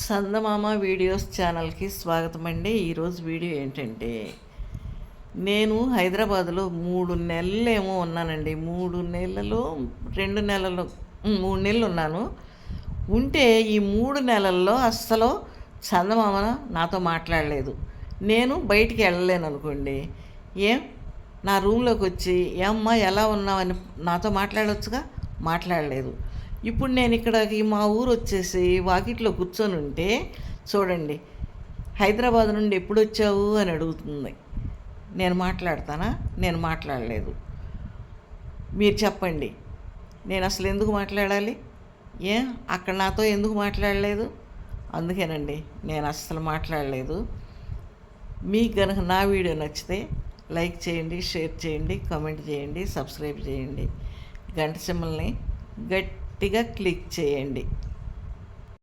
చందమామ videos ఛానల్కి స్వాగతం అండి. ఈరోజు వీడియో ఏంటంటే, నేను హైదరాబాద్లో 3 నెలలేమో ఉన్నానండి. 3 నెలలు 2 నెలలు 3 నెలలు ఉన్నాను. ఉంటే ఈ 3 నెలల్లో అస్సలు చందమామ నాతో మాట్లాడలేదు. నేను బయటికి వెళ్ళలేను అనుకోండి, ఏం నా రూమ్లోకి వచ్చి ఏమ్మా ఎలా ఉన్నావని నాతో మాట్లాడవచ్చుగా, మాట్లాడలేదు. ఇప్పుడు నేను ఇక్కడికి మా ఊరు వచ్చేసి వాకిట్లో కూర్చొని ఉంటే చూడండి, హైదరాబాద్ నుండి ఎప్పుడు వచ్చావు అని అడుగుతుంది. నేను మాట్లాడతానా? నేను మాట్లాడలేదు. మీరు చెప్పండి, నేను అసలు ఎందుకు మాట్లాడాలి? అక్కడ నాతో ఎందుకు మాట్లాడలేదు? అందుకేనండి నేను అస్సలు మాట్లాడలేదు. మీకు కనుక నా వీడియో నచ్చితే లైక్ చేయండి, షేర్ చేయండి, కామెంట్ చేయండి, సబ్స్క్రైబ్ చేయండి, గంట సింబల్ని గట్టిగా క్లిక్ చేయండి.